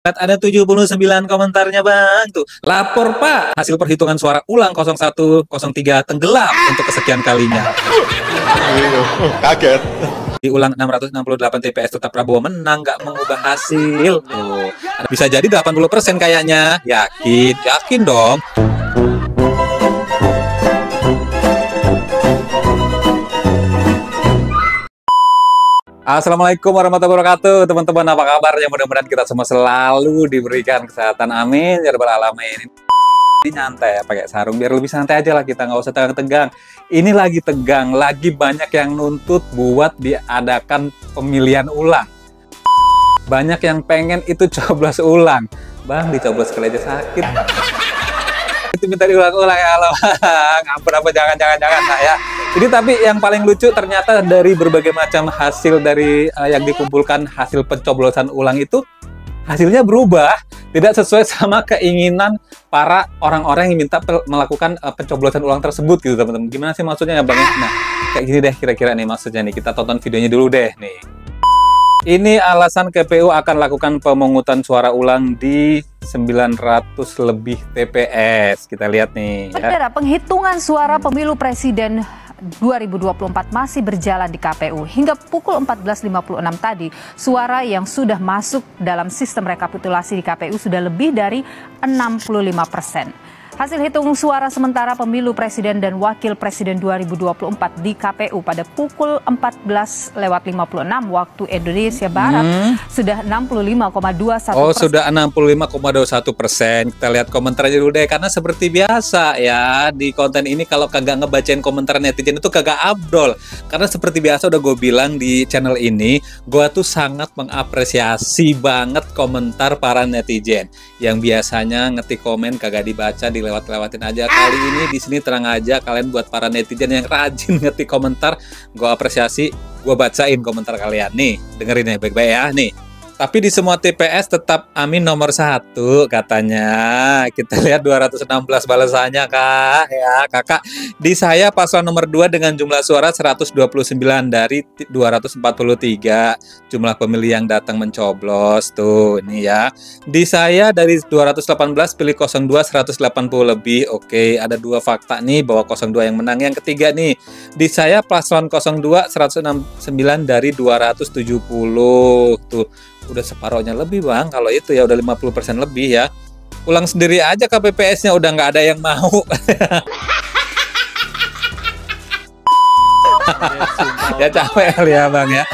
Ada 79 komentarnya bang tuh. Lapor pak, hasil perhitungan suara ulang 0103 tenggelam untuk kesekian kalinya. Kaget. Diulang 668 TPS tetap Prabowo menang, nggak mengubah hasil. Tuh. Bisa jadi 80% kayaknya. Yakin dong. Assalamualaikum warahmatullahi wabarakatuh, teman-teman, apa kabarnya? Mudah-mudahan kita semua selalu diberikan kesehatan, amin ya rabbal alamin. Ini nyantai ya, pakai sarung biar lebih santai aja lah, kita nggak usah tegang-tegang. Ini lagi tegang, lagi banyak yang nuntut buat diadakan pemilihan ulang. Banyak yang pengen itu coblos ulang. Bang, dicoblos sekali aja sakit. Itu minta diulang-ulang ya Allah. Ampun, apa jangan nah ya. Jadi tapi yang paling lucu ternyata dari berbagai macam hasil dari yang dikumpulkan hasil pencoblosan ulang itu hasilnya berubah, tidak sesuai sama keinginan para orang-orang yang minta melakukan pencoblosan ulang tersebut gitu teman-teman. Gimana sih maksudnya ya Bang? Nah, kayak gini deh kira-kira nih maksudnya nih. Kita tonton videonya dulu deh nih. Ini alasan KPU akan lakukan pemungutan suara ulang di 900 lebih TPS. Kita lihat nih. Saudara, penghitungan suara pemilu presiden 2024 masih berjalan di KPU. Hingga pukul 14.56 tadi, suara yang sudah masuk dalam sistem rekapitulasi di KPU sudah lebih dari 65%. Hasil hitung suara sementara pemilu presiden dan wakil presiden 2024 di KPU pada pukul 14.56 waktu Indonesia Barat sudah 65,21%. Oh, sudah 65,21%. Kita lihat komentarnya dulu deh, karena seperti biasa ya di konten ini kalau kagak ngebacain komentar netizen itu kagak abdol. Karena seperti biasa udah gue bilang di channel ini, gue tuh sangat mengapresiasi banget komentar para netizen yang biasanya ngetik komen kagak dibaca, dilewat-lewatin aja. Kali ini di sini terang aja, kalian buat para netizen yang rajin ngetik komentar, gue apresiasi, gue bacain komentar kalian. Nih, dengerin ya baik-baik ya, nih. Tapi di semua TPS tetap Amin nomor 1 katanya. Kita lihat 216 balasannya kak ya kakak. Di saya paslon nomor 2 dengan jumlah suara 129 dari 243 jumlah pemilih yang datang mencoblos tuh ini ya. Di saya dari 218 pilih 02 180 lebih. Oke, ada 2 fakta nih bahwa 02 yang menang. Yang ketiga nih, di saya paslon 02 169 dari 270 tuh. Udah separohnya lebih bang, kalau itu ya udah 50% lebih ya. Ulang sendiri aja KPPS-nya, udah nggak ada yang mau. Ya capek kali ya bang ya.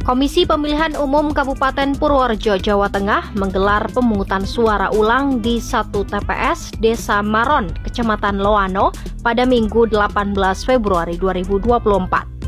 Komisi Pemilihan Umum Kabupaten Purworejo, Jawa Tengah menggelar pemungutan suara ulang di 1 TPS Desa Maron, Kecamatan Loano pada Minggu 18 Februari 2024.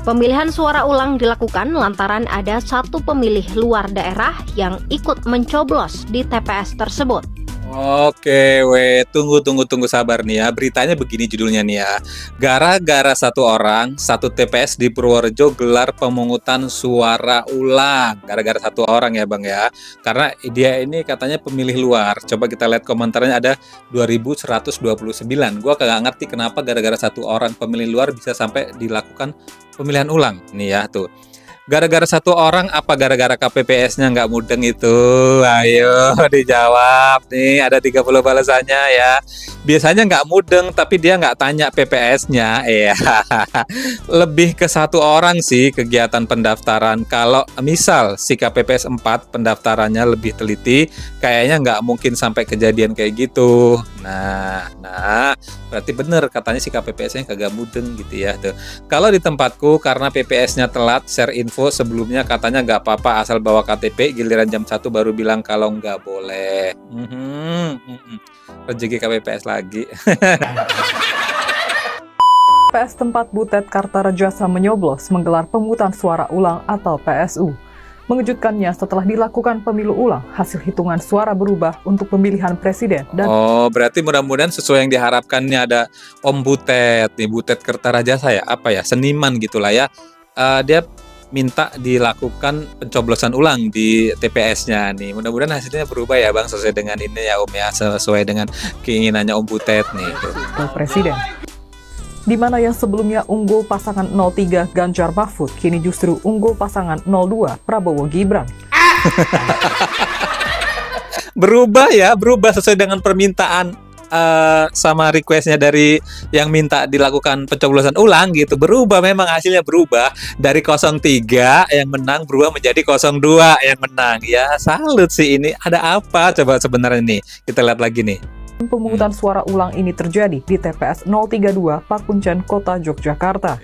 Pemilihan suara ulang dilakukan lantaran ada 1 pemilih luar daerah yang ikut mencoblos di TPS tersebut. Oke, tunggu sabar nih ya. Beritanya begini judulnya nih ya. Gara-gara 1 orang, 1 TPS di Purworejo gelar pemungutan suara ulang. Gara-gara 1 orang ya bang ya. Karena dia ini katanya pemilih luar. Coba kita lihat komentarnya, ada 2129. Gua kagak ngerti kenapa gara-gara 1 orang pemilih luar bisa sampai dilakukan pemilihan ulang. Nih ya tuh. Gara-gara 1 orang apa gara-gara KPPS-nya nggak mudeng itu? Ayo dijawab nih, ada 30 balasannya ya. Biasanya nggak mudeng tapi dia nggak tanya PPS-nya ya. Lebih ke 1 orang sih kegiatan pendaftaran. Kalau misal si KPPS 4 pendaftarannya lebih teliti, kayaknya nggak mungkin sampai kejadian kayak gitu. Nah berarti bener katanya si KPPS-nya kagak mudeng gitu ya tuh. Kalau di tempatku karena PPS-nya telat share info sebelumnya katanya nggak apa-apa asal bawa KTP, giliran jam 1 baru bilang kalau nggak boleh. Rezeki KPPS lagi. TPS tempat Butet Kartarejasa menyoblos menggelar pemungutan suara ulang atau PSU. Mengejutkannya setelah dilakukan pemilu ulang, hasil hitungan suara berubah untuk pemilihan presiden. Dan berarti mudah-mudahan sesuai yang diharapkannya. Ada Om Butet, nih Butet Kartarejasa ya, apa ya, seniman gitulah ya. Dia minta dilakukan pencoblosan ulang di TPS-nya nih. Mudah-mudahan hasilnya berubah ya bang, sesuai dengan ini ya Om ya, sesuai dengan keinginannya Om Butet nih. Presiden. Di mana yang sebelumnya unggul pasangan 03 Ganjar Mahfud, kini justru unggul pasangan 02 Prabowo Gibran. Berubah ya, berubah sesuai dengan permintaan sama requestnya dari yang minta dilakukan pencoblosan ulang gitu. Berubah, memang hasilnya berubah dari 03 yang menang berubah menjadi 02 yang menang. Ya salut sih, ini ada apa coba sebenarnya nih, kita lihat lagi nih. Pemungutan suara ulang ini terjadi di TPS 032 Pakuncen, Kota Yogyakarta.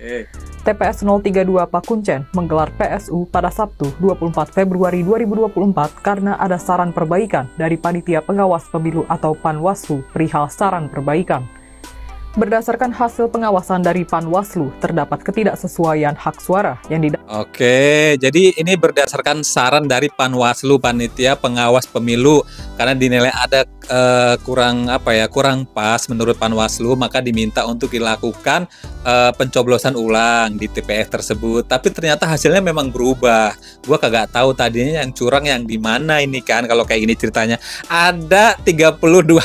TPS 032 Pakuncen menggelar PSU pada Sabtu 24 Februari 2024 karena ada saran perbaikan dari Panitia Pengawas Pemilu atau Panwaslu perihal saran perbaikan. Berdasarkan hasil pengawasan dari Panwaslu, terdapat ketidaksesuaian hak suara yang Oke, jadi ini berdasarkan saran dari Panwaslu, Panitia Pengawas Pemilu, karena dinilai ada kurang pas menurut Panwaslu, maka diminta untuk dilakukan pencoblosan ulang di TPS tersebut. Tapi ternyata hasilnya memang berubah. Gua kagak tahu tadinya yang curang yang di mana ini kan. Kalau kayak gini ceritanya, ada 32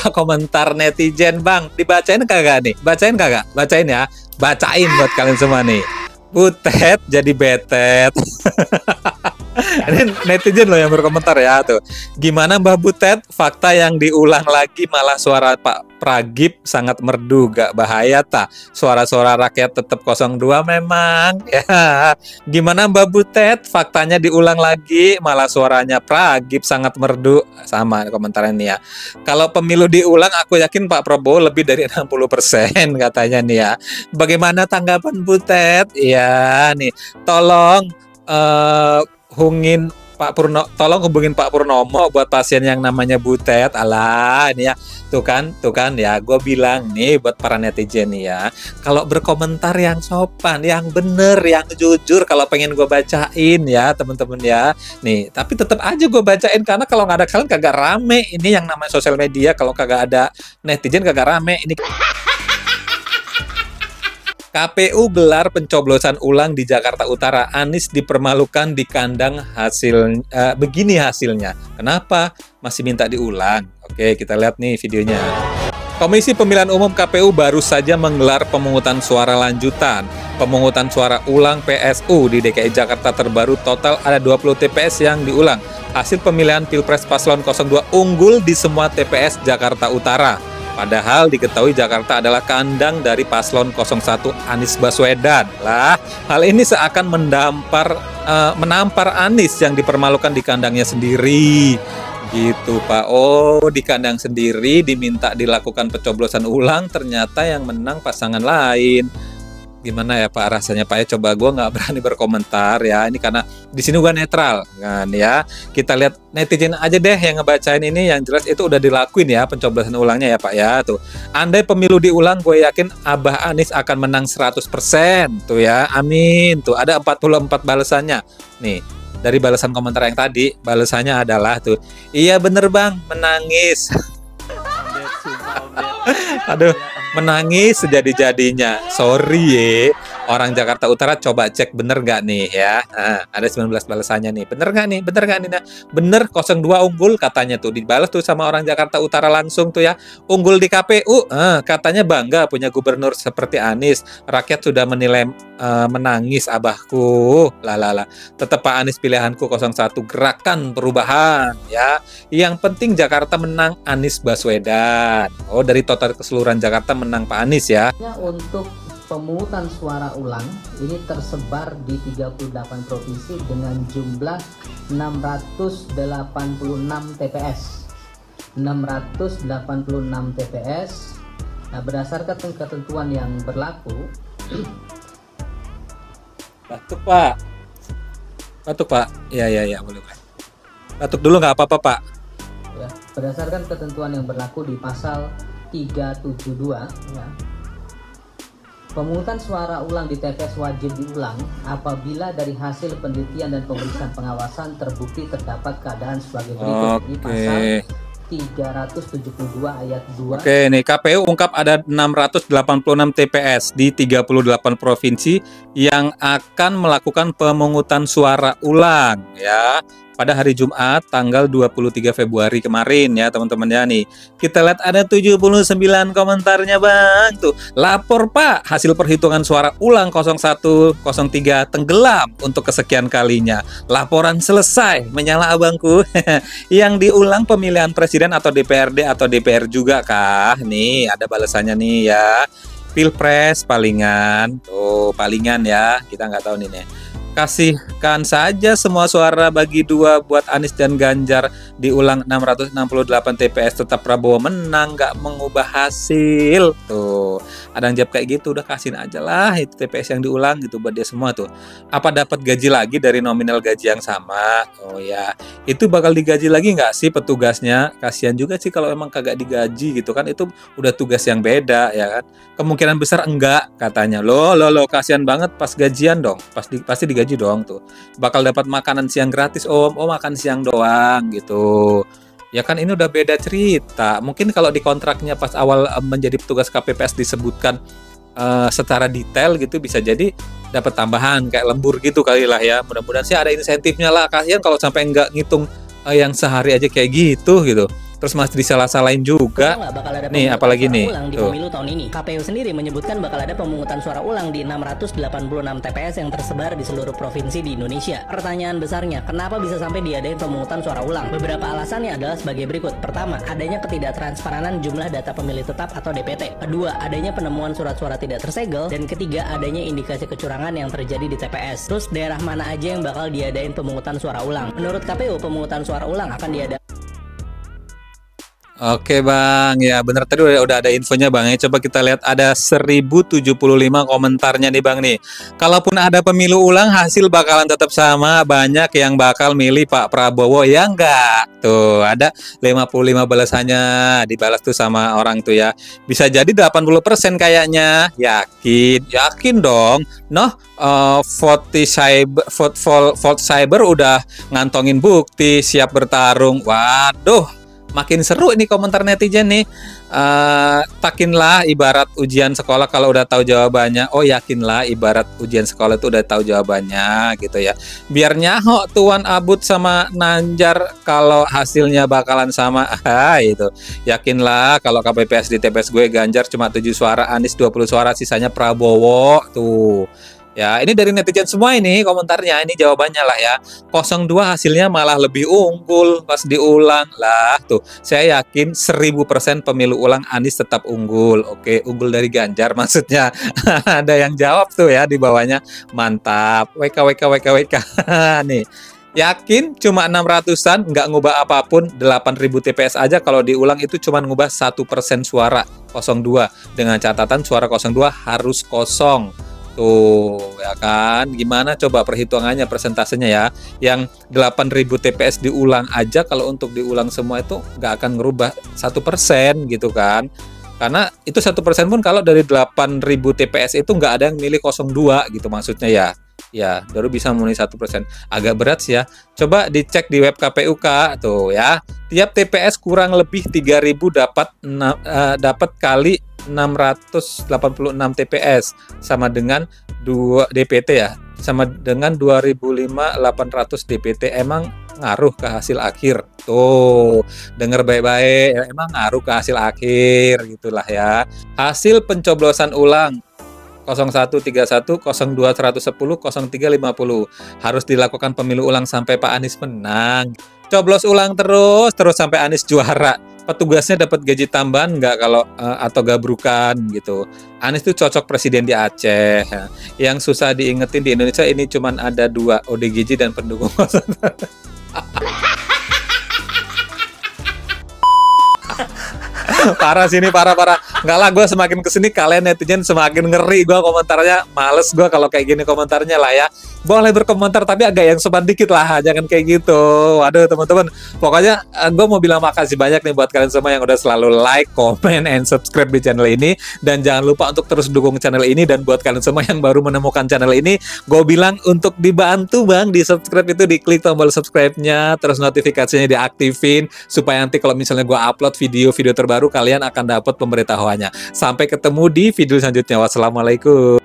komentar netizen, Bang. Dibacain kagak nih? Bacain kagak? Bacain ya. Bacain buat kalian semua nih. Butet jadi betet. Ini netizen loh yang berkomentar ya tuh. Gimana Mbah Butet? Fakta yang diulang lagi malah suara Pak Pragib sangat merdu, gak bahaya tak? Suara-suara rakyat tetap 02 memang. Ya. Gimana Mbah Butet? Faktanya diulang lagi malah suaranya Pragib sangat merdu. Sama komentarnya nih ya. Kalau pemilu diulang aku yakin Pak Prabowo lebih dari 60% katanya nih ya. Bagaimana tanggapan Butet? Ya nih, tolong tolong hubungin Pak Purnomo buat pasien yang namanya Butet. Alah, ini ya, tuh kan ya, gue bilang nih buat para netizen nih ya, kalau berkomentar yang sopan, yang bener, yang jujur, kalau pengen gue bacain ya temen-temen ya, nih, tapi tetap aja gue bacain, karena kalau nggak ada kalian kagak rame ini yang namanya sosial media. Kalau kagak ada netizen kagak rame ini. KPU gelar pencoblosan ulang di Jakarta Utara. Anies dipermalukan di kandang begini hasilnya. Kenapa? Masih minta diulang. Oke, kita lihat nih videonya. Komisi Pemilihan Umum KPU baru saja menggelar pemungutan suara lanjutan. Pemungutan suara ulang PSU di DKI Jakarta terbaru, total ada 20 TPS yang diulang. Hasil pemilihan Pilpres Paslon 02 unggul di semua TPS Jakarta Utara. Padahal diketahui Jakarta adalah kandang dari paslon 01 Anies Baswedan. Lah, hal ini seakan menampar Anies yang dipermalukan di kandangnya sendiri. Gitu Pak. Oh, di kandang sendiri diminta dilakukan pencoblosan ulang, ternyata yang menang pasangan lain. Gimana ya Pak rasanya Pak ya? Coba gue nggak berani berkomentar ya. Ini karena di sini gue netral kan ya. Kita lihat netizen aja deh yang ngebacain ini. Yang jelas itu udah dilakuin ya pencoblosan ulangnya ya Pak ya. Tuh, andai pemilu diulang, gue yakin Abah Anies akan menang 100%. Tuh ya, amin. Tuh ada 44 balasannya. Nih, dari balasan komentar yang tadi, balasannya adalah tuh, iya bener Bang, menangis. Aduh, menangis sejadi-jadinya. Sorry ya, orang Jakarta Utara, coba cek bener gak nih ya. Ada 19 balasannya nih. Bener gak nih? Bener gak nih? Nah, bener, 02 unggul katanya tuh. Dibalas tuh sama orang Jakarta Utara langsung tuh ya. Unggul di KPU, katanya bangga punya gubernur seperti Anies. Rakyat sudah menilai menangis abahku. Lalala. Tetap Pak Anies pilihanku 01, gerakan perubahan ya. Yang penting Jakarta menang Anies Baswedan. Oh, dari total keseluruhan Jakarta menang Pak Anies ya. Untuk pemungutan suara ulang ini tersebar di 38 provinsi dengan jumlah 686 TPS. 686 TPS. Nah, berdasarkan ketentuan yang berlaku. Batuk Pak. Batuk Pak. Ya boleh. Batuk dulu nggak apa-apa Pak. Ya, berdasarkan ketentuan yang berlaku di pasal 372 ya. Pemungutan suara ulang di TPS wajib diulang apabila dari hasil penelitian dan pemeriksaan pengawasan terbukti terdapat keadaan sebagai berikut. Di pasal 372 ayat 2. Oke, nih KPU ungkap ada 686 TPS di 38 provinsi yang akan melakukan pemungutan suara ulang ya. pada hari Jumat tanggal 23 Februari kemarin ya teman-teman ya nih. Kita lihat ada 79 komentarnya Bang. Tuh, lapor Pak, hasil perhitungan suara ulang 0103 tenggelam untuk kesekian kalinya. Laporan selesai, menyala abangku. Yang diulang pemilihan presiden atau DPRD atau DPR juga kah? Nih, ada balasannya nih ya. Pilpres palingan. Tuh, palingan ya. Kita nggak tahu nih. Kasihkan saja semua suara bagi 2 buat Anies dan Ganjar, diulang 668 TPS, tetap Prabowo menang, nggak mengubah hasil. Tuh, ada yang jawab kayak gitu, udah kasihin aja lah itu TPS yang diulang gitu buat dia semua tuh. Apa dapat gaji lagi dari nominal gaji yang sama? Oh ya, itu bakal digaji lagi nggak sih petugasnya? Kasihan juga sih kalau emang kagak digaji gitu kan, itu udah tugas yang beda ya kan. Kemungkinan besar enggak katanya. Loh, kasihan banget pas gajian dong, pasti digaji dong tuh. Bakal dapat makanan siang gratis Om. Oh, makan siang doang gitu. Ya kan ini udah beda cerita. Mungkin kalau di kontraknya pas awal menjadi petugas KPPS disebutkan secara detail gitu, bisa jadi dapat tambahan kayak lembur gitu kali lah ya. Mudah-mudahan sih ada insentifnya lah. Kasihan kalau sampai nggak ngitung yang sehari aja kayak gitu. Terus masih disalah-salahin juga. Nih, apalagi nih. Di pemilu tahun ini, KPU sendiri menyebutkan bakal ada pemungutan suara ulang di 686 TPS yang tersebar di seluruh provinsi di Indonesia. Pertanyaan besarnya, kenapa bisa sampai diadain pemungutan suara ulang? Beberapa alasannya adalah sebagai berikut. Pertama, adanya ketidaktransparan jumlah data pemilih tetap atau DPT. Kedua, adanya penemuan surat suara tidak tersegel. Dan ketiga, adanya indikasi kecurangan yang terjadi di TPS. Terus daerah mana aja yang bakal diadain pemungutan suara ulang? Menurut KPU, pemungutan suara ulang akan diadakan. Oke Bang, ya bener tadi udah ada infonya Bang ya. Coba kita lihat ada 1075 komentarnya nih Bang nih. Kalaupun ada pemilu ulang hasil bakalan tetap sama, banyak yang bakal milih Pak Prabowo ya enggak? Tuh ada 55 balasannya dibalas tuh sama orang tuh ya. Bisa jadi 80% kayaknya. Yakin dong. Noh, vote cyber udah ngantongin bukti, siap bertarung. Waduh, makin seru nih komentar netizen nih. Takinlah ibarat ujian sekolah kalau udah tahu jawabannya. Oh, yakinlah ibarat ujian sekolah itu udah tahu jawabannya gitu ya. Biar nyaho Tuan Abut sama Nanjar kalau hasilnya bakalan sama. Itu. Yakinlah kalau KPPS di TPS gue Ganjar cuma 7 suara, Anies 20 suara, sisanya Prabowo tuh. Ya, ini dari netizen semua ini komentarnya, ini jawabannya lah ya. 02 hasilnya malah lebih unggul pas diulang lah. Tuh, saya yakin 1000% pemilu ulang Anies tetap unggul. Oke, unggul dari Ganjar maksudnya. Ada yang jawab tuh ya di bawahnya. Mantap. WK. Nih. Yakin cuma 600-an, nggak ngubah apapun. 8.000 TPS aja kalau diulang itu cuma ngubah 1% suara 02. Dengan catatan suara 02 harus kosong. Tuh, ya kan? Gimana coba perhitungannya, persentasenya ya. Yang 8.000 TPS diulang aja, kalau untuk diulang semua itu nggak akan ngerubah 1% gitu kan. Karena itu 1% pun kalau dari 8.000 TPS itu nggak ada yang milih 02 gitu maksudnya ya. Ya, baru bisa memenuhi 1%. Agak berat sih ya. Coba dicek di web KPUK tuh ya. Tiap TPS kurang lebih 3.000 dapat kali 686 TPS sama dengan 2 DPT ya, sama dengan 2.500 DPT. Emang ngaruh ke hasil akhir? Tuh, denger baik-baik, emang ngaruh ke hasil akhir gitulah ya. Hasil pencoblosan ulang 0131, 02 110, 03 50 harus dilakukan pemilu ulang sampai Pak Anies menang. Coblos ulang terus sampai Anies juara. Petugasnya dapat gaji tambahan nggak kalau atau gabrukan gitu. Anies tuh cocok presiden di Aceh. Yang susah diingetin di Indonesia ini cuman ada 2, ODGJ dan pendukung. Parah sini, parah. Nggak lah, gue semakin kesini kalian netizen semakin ngeri gue komentarnya. Males gue kalau kayak gini komentarnya lah ya. Boleh berkomentar tapi agak yang sopan dikit lah, jangan kayak gitu. Waduh teman-teman, pokoknya gue mau bilang makasih banyak nih buat kalian semua yang udah selalu like, comment, and subscribe di channel ini. Dan jangan lupa untuk terus dukung channel ini. Dan buat kalian semua yang baru menemukan channel ini, gue bilang untuk dibantu bang, di subscribe itu diklik tombol subscribe-nya, terus notifikasinya diaktifin supaya nanti kalau misalnya gue upload video terbaru kalian akan dapat pemberitahuannya. Sampai ketemu di video selanjutnya. Wassalamualaikum.